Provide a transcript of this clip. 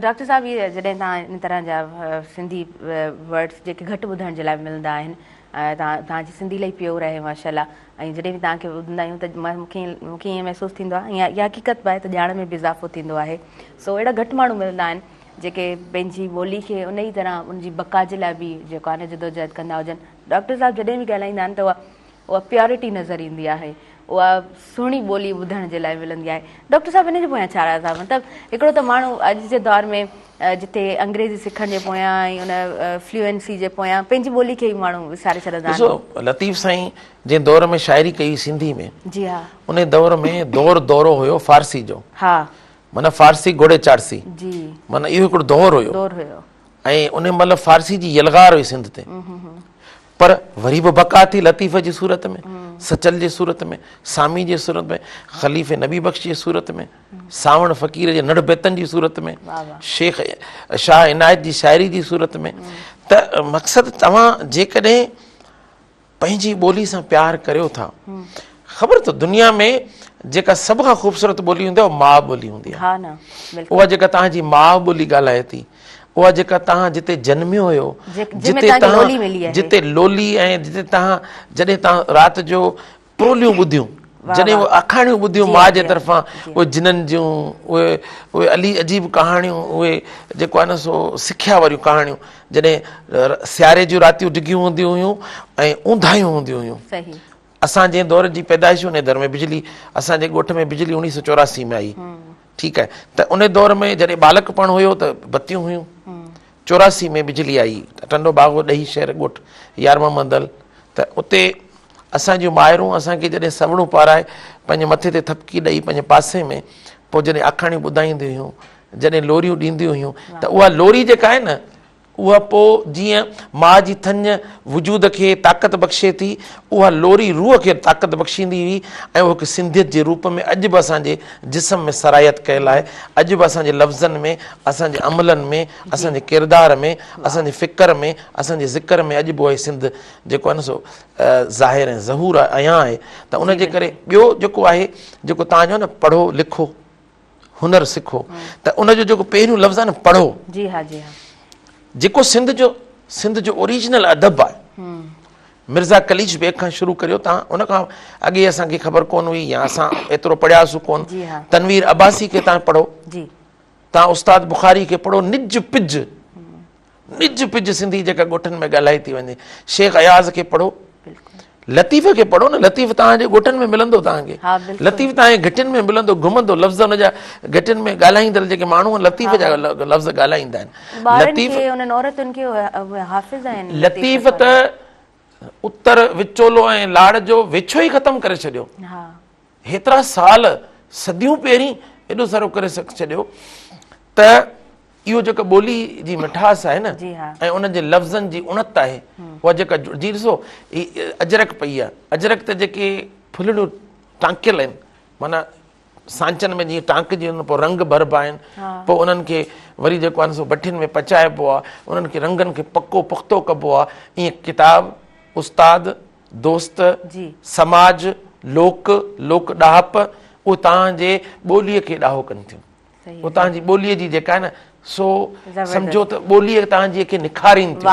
Doctor साहब, ये जॾहिं तव्हां इन तरह जा सिंधी वर्ड्स जेके घटि ॿुधण जे लाइ मिलंदा आहिनि, तव्हांजी सिंधी इलाही प्योर आहे माशाल्लाह, ऐं जॾहिं बि तव्हांखे ॿुधंदा आहियूं त मूंखे ईअं महसूसु थींदो आहे, इहा हक़ीक़त बि आहे त ॼाण में बि इज़ाफ़ो थींदो आहे। सो अहिड़ा घटि माण्हू मिलंदा आहिनि जेके पंहिंजी ॿोली खे उन ई तरह उनजी बका जे लाइ बि जेको आहे न जदोजहद कंदा हुजनि। डॉक्टर साहब जॾहिं बि ॻाल्हाईंदा आहिनि त उहा प्योरिटी नज़र ईंदी आहे, उहा सुहिणी ॿोली ॿुधण जे लाइ मिलंदी आहे। डॉक्टर साहब, इन जे पोयां छा राज़ आहे? मतिलबु हिकिड़ो त माण्हू अॼु जे दौर में जिते अंग्रेज़ी सिखण जे पोयां ऐं उन फ्लुएंसी जे पोयां पंहिंजी ॿोली खे ई माण्हू विसारे छॾंदा आहिनि। लतीफ़ साईं जंहिं दौर में शाइरी कई सिंधी में, जी हा, उन दौर में दौरो हुयो फारसी जो, हा, माना फारसी घोड़े चारसी, जी, माना इहो हिकिड़ो दौर हुयो ऐं उन महिल फारसी जी यलगार हुई सिंध ते। पर वरी बि बका थी लतीफ़ जी सूरत में, सचल जे सूरत में, सामी जे सूरत में, ख़लीफ़े नबी बख्श जे सूरत में, सावण फ़क़ीर जे नड़ बेतन जी सूरत में, शेख शाह इनायत जी शाइरी जी सूरत में। त मक़सदु तव्हां जेकॾहिं पंहिंजी ॿोली सां प्यार करियो था, ख़बर अथव दुनिया में जेका सभ खां ख़ूबसूरत ॿोली हूंदी आहे उहा माउ ॿोली हूंदी आहे। उहा जेका तव्हांजी माउ ॿोली ॻाल्हाए थी, उहा जेका तव्हां जिते जनमियो हुयो, जिते लोली ऐं जिते जॾहिं तव्हां राति जो प्रोलियूं ॿुधियूं, जॾहिं उहे आखाणियूं ॿुधियूं माउ जे तरफ़ां, उहे जिननि जूं, उहे अली अजीब कहाणियूं, उहे जेको आहे न सो सिखिया वारियूं कहाणियूं, जॾहिं सियारे जूं रातियूं डिघियूं हूंदियूं हुयूं ऐं ऊंधायूं हूंदियूं हुयूं। असां जंहिं दौर जी पैदाइश उन दौर में बिजली, असांजे ॻोठ में बिजली 1984 में आई, ठीकु आहे। त उन दौर में जॾहिं बालकपण हुयो त बतियूं हुयूं, 84 में बिजली आई, टंडो बागो ॾही शहर ॻोठ 11वां मंदल। त उते असांजूं माइरूं असांखे जॾहिं सवणूं पाराए पंहिंजे मथे ते थपकी ॾेई पंहिंजे पासे में, पोइ जॾहिं आखाणियूं ॿुधाईंदियूं हुयूं, जॾहिं लोरियूं ॾींदियूं हुयूं, त उहा लोरी जेका आहे न, उहा पोइ जीअं माउ जी थञ वजूद खे ताक़त बख़्शे थी, उहा लोरी रूह खे ताक़त बख़्शींदी हुई ऐं उहा हिकु सिंधियत जे रूप में अॼु बि असांजे जिस्म में सरायत कयल आहे। अॼु बि असांजे लफ़्ज़नि में, असांजे अमलनि में, असांजे किरदार में, असांजे फ़िक्र में, असांजे ज़िक्र में अॼु बि उहा सिंध जेको आहे न सो ज़ाहिर ऐं ज़हूर अयां आहे। त उनजे करे ॿियो जेको आहे, जेको तव्हांजो न पढ़ो लिखो हुनर सिखो, त उनजो जेको पहिरियों लफ़्ज़ आहे न पढ़ो, जी हा, जी हा, जेको सिंध जो ओरिजिनल अदब आहे, मिर्ज़ा कलीश बेग खां शुरू करियो तव्हां, उन खां अॻे असांखे ख़बर कोन हुई या असां एतिरो पढ़ियासीं कोन। तनवीर अब्बासी खे तव्हां पढ़ो, तव्हां उस्ताद बुखारी खे पढ़ो, निज पिज सिंधी जेका ॻोठनि में ॻाल्हाई थी वञे। शेख अयाज़ खे पढ़ो, लतीफ़ खे पढ़ो न, लतीफ़ तव्हांजे ॻोठनि में मिलंदो, तव्हांखे लतीफ़ तव्हांजे घिटियुनि में मिलंदो, घुमंदो, लफ़्ज़ हुनजा घिटियुनि में ॻाल्हाईंदड़ जेके माण्हू आहिनि लतीफ़ जा लफ़्ज़ ॻाल्हाईंदा आहिनि। लतीफ़ त उत्तर विचोलो ऐं लाड़ जो विछो ई ख़तमु करे छॾियो, हेतिरा साल सदियूं पहिरीं एॾो सारो करे छॾियो। त इहो जेका ॿोली जी मिठास आहे न ऐं उनजे लफ़्ज़नि जी उणत आहे, उहा जेका जी ॾिसो अजरक पई आहे, अजरक त जेके फुलड़ियूं टांकियल आहिनि, माना सांचनि में जीअं टांकिजी पोइ रंग भरबा आहिनि, पोइ उन्हनि खे वरी जेको आहे सो भठियुनि में पचाइबो आहे, उन्हनि खे रंगनि खे पको पुख़्तो कबो आहे। ईअं किताब, उस्ताद, दोस्त, समाज, लोक ॾाहप, उहो तव्हांजे ॿोलीअ खे ॾाहो कनि थियूं। उहो तव्हांजी ॿोलीअ जी जेका आहे न सो सम्झो त ॿोलीअ तव्हांजी खे निखारीनि थियूं।